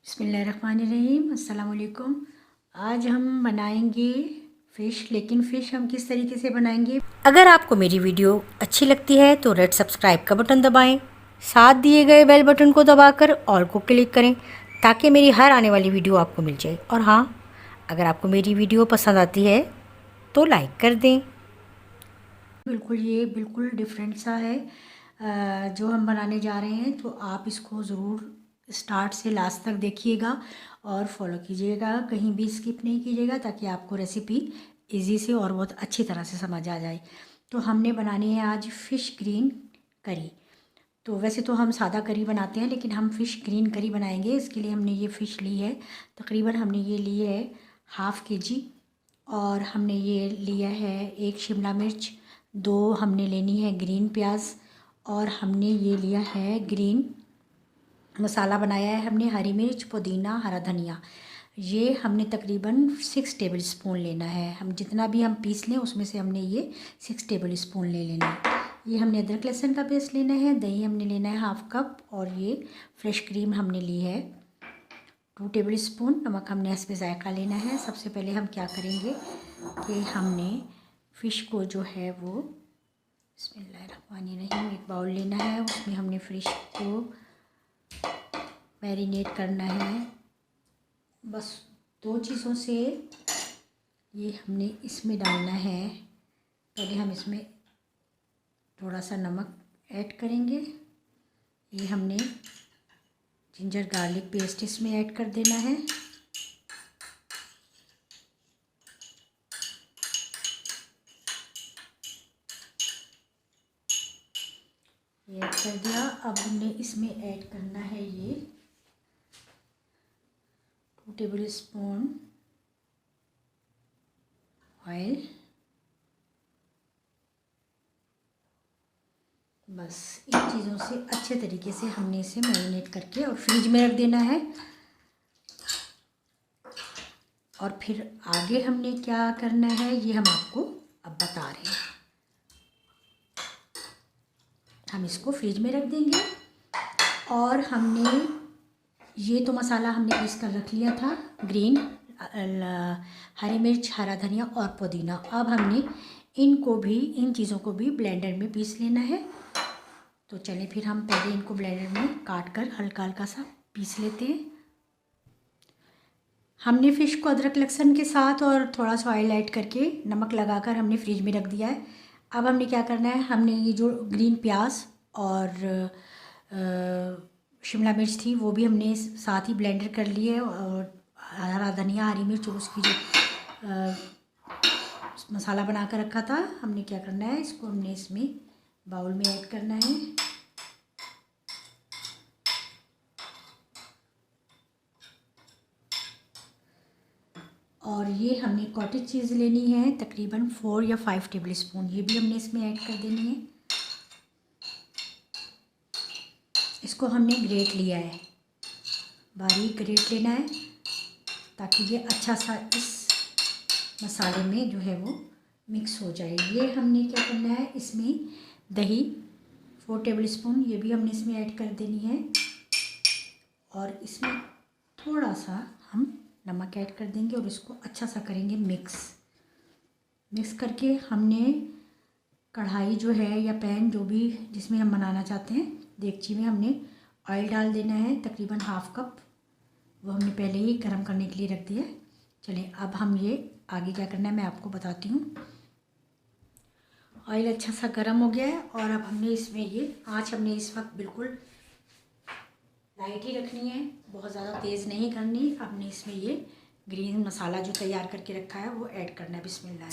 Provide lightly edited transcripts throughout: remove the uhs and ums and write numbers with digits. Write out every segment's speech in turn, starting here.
बिस्मिल्लाहिर्रहमानिर्रहीम। अस्सलाम वालेकुम। आज हम बनाएंगे फ़िश, लेकिन फ़िश हम किस तरीके से बनाएंगे। अगर आपको मेरी वीडियो अच्छी लगती है तो रेड सब्सक्राइब का बटन दबाएं, साथ दिए गए बेल बटन को दबाकर ऑल को क्लिक करें ताकि मेरी हर आने वाली वीडियो आपको मिल जाए। और हाँ, अगर आपको मेरी वीडियो पसंद आती है तो लाइक कर दें। ये बिल्कुल डिफरेंट सा है जो हम बनाने जा रहे हैं, तो आप इसको ज़रूर स्टार्ट से लास्ट तक देखिएगा और फॉलो कीजिएगा, कहीं भी स्किप नहीं कीजिएगा ताकि आपको रेसिपी इजी से और बहुत अच्छी तरह से समझ आ जाए। तो हमने बनानी है आज फ़िश ग्रीन करी। तो वैसे तो हम सादा करी बनाते हैं, लेकिन हम फ़िश ग्रीन करी बनाएंगे। इसके लिए हमने ये फ़िश ली है, तकरीबन हमने ये ली है ½ kg। और हमने ये लिया है 1 शिमला मिर्च, 2 हमने लेनी है ग्रीन प्याज, और हमने ये लिया है ग्रीन मसाला बनाया है हमने हरी मिर्च, पुदीना, हरा धनिया। ये हमने तकरीबन 6 टेबल स्पून लेना है। हम जितना भी हम पीस लें उसमें से हमने ये 6 टेबल स्पून ले लेना है। ये हमने अदरक लहसुन का पेस्ट लेना है, दही हमने लेना है ½ कप, और ये फ्रेश क्रीम हमने ली है 2 टेबल स्पून। नमक हमने इस पर जायका लेना है। सबसे पहले हम क्या करेंगे कि हमने फ़िश को जो है वो बिस्मिल्लाहिर्रहमानिर्रहीम एक बाउल लेना है, उसमें हमने फ़िश को मैरिनेट करना है बस 2 चीज़ों से। ये हमने इसमें डालना है, पहले हम इसमें थोड़ा सा नमक ऐड करेंगे। ये हमने जिंजर गार्लिक पेस्ट इसमें ऐड कर देना है। ये ऐड कर दिया। अब हमने इसमें ऐड करना है ये 2 टेबल स्पून ऑयल। बस इन चीज़ों से अच्छे तरीके से हमने इसे मैरिनेट करके और फ्रिज में रख देना है। और फिर आगे हमने क्या करना है ये हम आपको अब बता रहे हैं। हम इसको फ्रिज में रख देंगे। और हमने ये तो मसाला हमने पीस कर रख लिया था, ग्रीन हरी मिर्च, हरा धनिया और पुदीना। अब हमने इन चीज़ों को भी ब्लेंडर में पीस लेना है। तो चलिए फिर हम पहले इनको ब्लेंडर में काट कर हल्का हल्का सा पीस लेते हैं। हमने फ़िश को अदरक लहसुन के साथ और थोड़ा सा ऑयल ऐड करके नमक लगाकर हमने फ्रिज में रख दिया है। अब हमने क्या करना है, हमने ये जो ग्रीन प्याज और शिमला मिर्च थी वो भी हमने साथ ही ब्लेंडर कर ली है, और हरा धनिया, हरी मिर्च और उसकी जो मसाला बना कर रखा था, हमने क्या करना है इसको हमने इसमें बाउल में ऐड करना है। और ये हमने कॉटेज चीज़ लेनी है तकरीबन 4 या 5 टेबल स्पून, ये भी हमने इसमें ऐड कर देनी है। इसको हमने ग्रेट लिया है, बारीक ग्रेट लेना है ताकि ये अच्छा सा इस मसाले में जो है वो मिक्स हो जाए। ये हमने क्या करना है, इसमें दही 4 टेबल स्पून ये भी हमने इसमें ऐड कर देनी है। और इसमें थोड़ा सा हम नमक ऐड कर देंगे और इसको अच्छा सा करेंगे मिक्स करके हमने कढ़ाई जो है या पैन जो भी जिसमें हम बनाना चाहते हैं, देगची में हमने ऑयल डाल देना है तकरीबन ½ कप। वो हमने पहले ही गर्म करने के लिए रख दिया। चलिए अब हम ये आगे क्या करना है मैं आपको बताती हूँ। ऑयल अच्छा सा गर्म हो गया है और अब हमने इसमें ये आँच हमने इस वक्त बिल्कुल लाइट ही रखनी है, बहुत ज़्यादा तेज़ नहीं करनी। अब हमने इसमें ये ग्रीन मसाला जो तैयार करके रखा है वो ऐड करना है। बिस्मिल्लाह।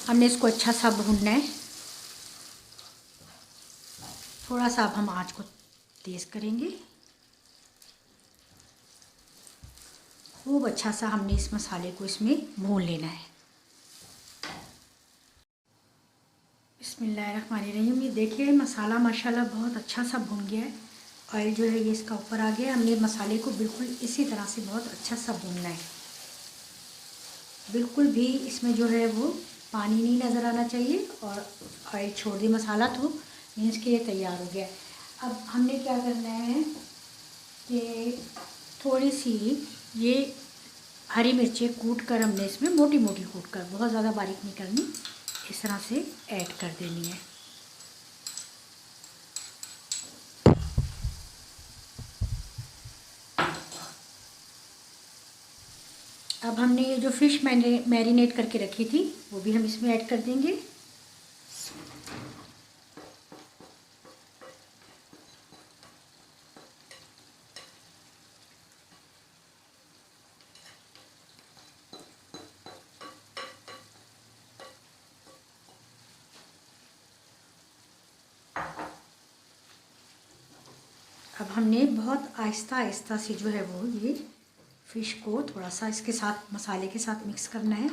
हमने इसको अच्छा सा भूनना है। थोड़ा सा अब हम आँच को तेज़ करेंगे। खूब अच्छा सा हमने इस मसाले को इसमें भून लेना है। बिस्मिल्लाहिर्रहमानिर्रहीम। ये देखिए मसाला माशाल्लाह बहुत अच्छा सा भून गया है। ऑयल जो है ये इसका ऊपर आ गया। हमने मसाले को बिल्कुल इसी तरह से बहुत अच्छा सा भूनना है, बिल्कुल भी इसमें जो है वो पानी नहीं नज़र आना चाहिए और ऑयल छोड़ दे मसाला, तो मीन्स कि ये तैयार हो गया। अब हमने क्या करना है कि थोड़ी सी ये हरी मिर्चें कूट कर हमने इसमें मोटी मोटी कूट कर, बहुत ज़्यादा बारीक नहीं करनी, इस तरह से ऐड कर देनी है। अब हमने ये जो फ़िश मैरिनेट करके रखी थी वो भी हम इसमें ऐड कर देंगे। अब हमने बहुत आहिस्ता आहिस्ता से जो है वो ये फ़िश को थोड़ा सा इसके साथ मसाले के साथ मिक्स करना है,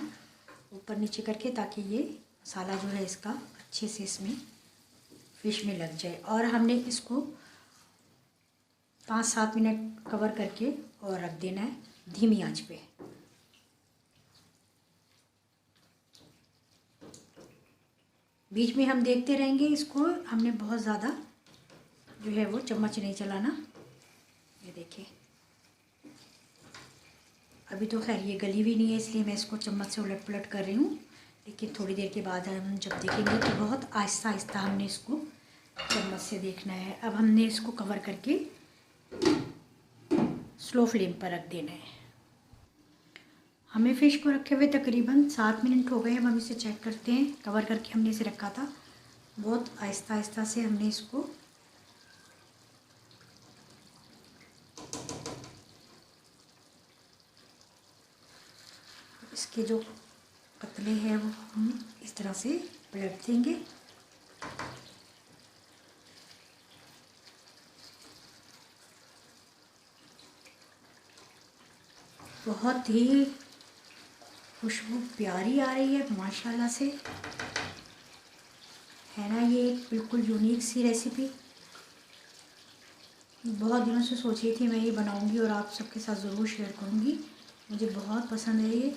ऊपर नीचे करके, ताकि ये मसाला जो है इसका अच्छे से इसमें फ़िश में लग जाए। और हमने इसको 5-7 मिनट कवर करके और रख देना है धीमी आंच पे। बीच में हम देखते रहेंगे इसको, हमने बहुत ज़्यादा जो है वो चम्मच नहीं चलाना। ये देखिए, अभी तो खैर ये गली भी नहीं है इसलिए मैं इसको चम्मच से उलट पलट कर रही हूँ, लेकिन थोड़ी देर के बाद हम जब देखेंगे तो बहुत आहिस्ता आहिस्ता हमने इसको चम्मच से देखना है। अब हमने इसको कवर करके स्लो फ्लेम पर रख देना है। हमें फ़िश को रखे हुए तकरीबन 7 मिनट हो गए। अब हम इसे चेक करते हैं। कवर करके हमने इसे रखा था, बहुत आहिस्ता आहिस्ता से हमने इसको इसके जो पतले हैं वो हम इस तरह से पलट देंगे। बहुत ही खुशबू प्यारी आ रही है माशाल्लाह से, है ना। ये एक बिल्कुल यूनिक सी रेसिपी, बहुत दिनों से सोची थी मैं ये बनाऊंगी और आप सबके साथ ज़रूर शेयर करूंगी। मुझे बहुत पसंद है ये।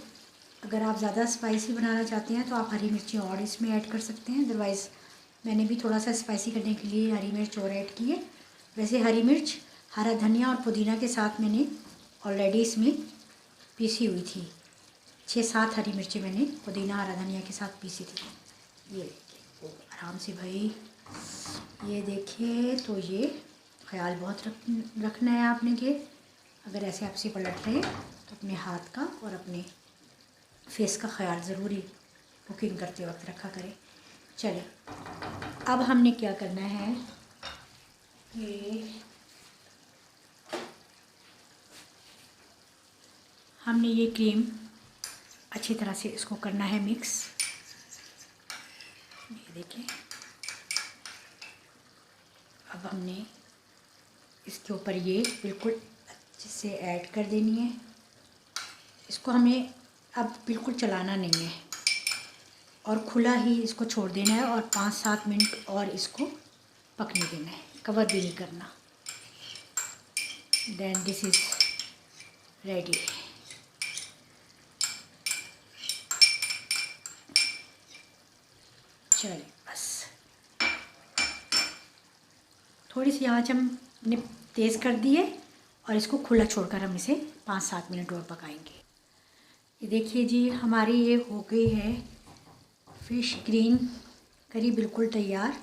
अगर आप ज़्यादा स्पाइसी बनाना चाहते हैं तो आप हरी मिर्ची और इसमें ऐड कर सकते हैं, अदरवाइज़ मैंने भी थोड़ा सा स्पाइसी करने के लिए हरी मिर्च और ऐड की है। वैसे हरी मिर्च, हरा धनिया और पुदीना के साथ मैंने ऑलरेडी इसमें पीसी हुई थी। 6-7 हरी मिर्ची मैंने पुदीना हरा धनिया के साथ पीसी थी। ये देखिए आराम से भाई, ये देखिए। तो ये ख्याल बहुत रखना है आपने कि अगर ऐसे आपसे पलट रहे तो अपने हाथ का और अपने फेस का ख्याल ज़रूरी कुकिंग करते वक्त रखा करें। चलिए, अब हमने क्या करना है कि हमने ये क्रीम अच्छी तरह से इसको करना है मिक्स। ये देखिए, अब हमने इसके ऊपर ये बिल्कुल अच्छे से ऐड कर देनी है। इसको हमें अब बिल्कुल चलाना नहीं है और खुला ही इसको छोड़ देना है और 5-7 मिनट और इसको पकने देना है, कवर भी नहीं करना। Then this is ready. चलिए, बस थोड़ी सी आँच हमने तेज़ कर दी है और इसको खुला छोड़कर हम इसे 5-7 मिनट और पकाएंगे। ये देखिए जी, हमारी ये हो गई है फ़िश ग्रीन करी बिल्कुल तैयार।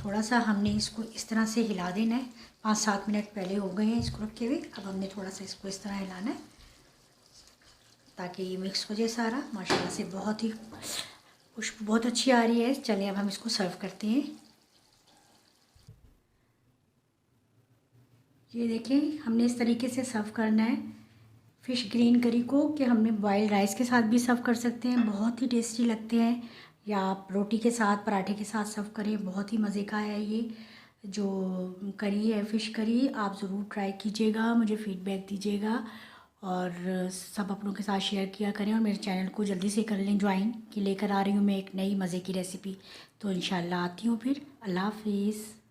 थोड़ा सा हमने इसको इस तरह से हिला देना है। 5-7 मिनट पहले हो गए हैं इसको रखे हुए। अब हमने थोड़ा सा इसको इस तरह हिलाना है ताकि ये मिक्स हो जाए सारा। माशाल्लाह से बहुत ही खुशबू बहुत अच्छी आ रही है। चलिए, अब हम इसको सर्व करते हैं। ये देखें, हमने इस तरीके से सर्व करना है फ़िश ग्रीन करी को, कि हमने बॉइल्ड राइस के साथ भी सर्व कर सकते हैं, बहुत ही टेस्टी लगते हैं, या आप रोटी के साथ पराठे के साथ सर्व करें, बहुत ही मज़े का है। ये जो करी है फ़िश करी, आप ज़रूर ट्राई कीजिएगा, मुझे फ़ीडबैक दीजिएगा और सब अपनों के साथ शेयर किया करें। और मेरे चैनल को जल्दी से कर लें ज्वाइन, कि लेकर आ रही हूँ मैं एक नई मज़े की रेसिपी। तो इंशाल्लाह आती हूँ फिर। अल्लाह हाफ़िज़।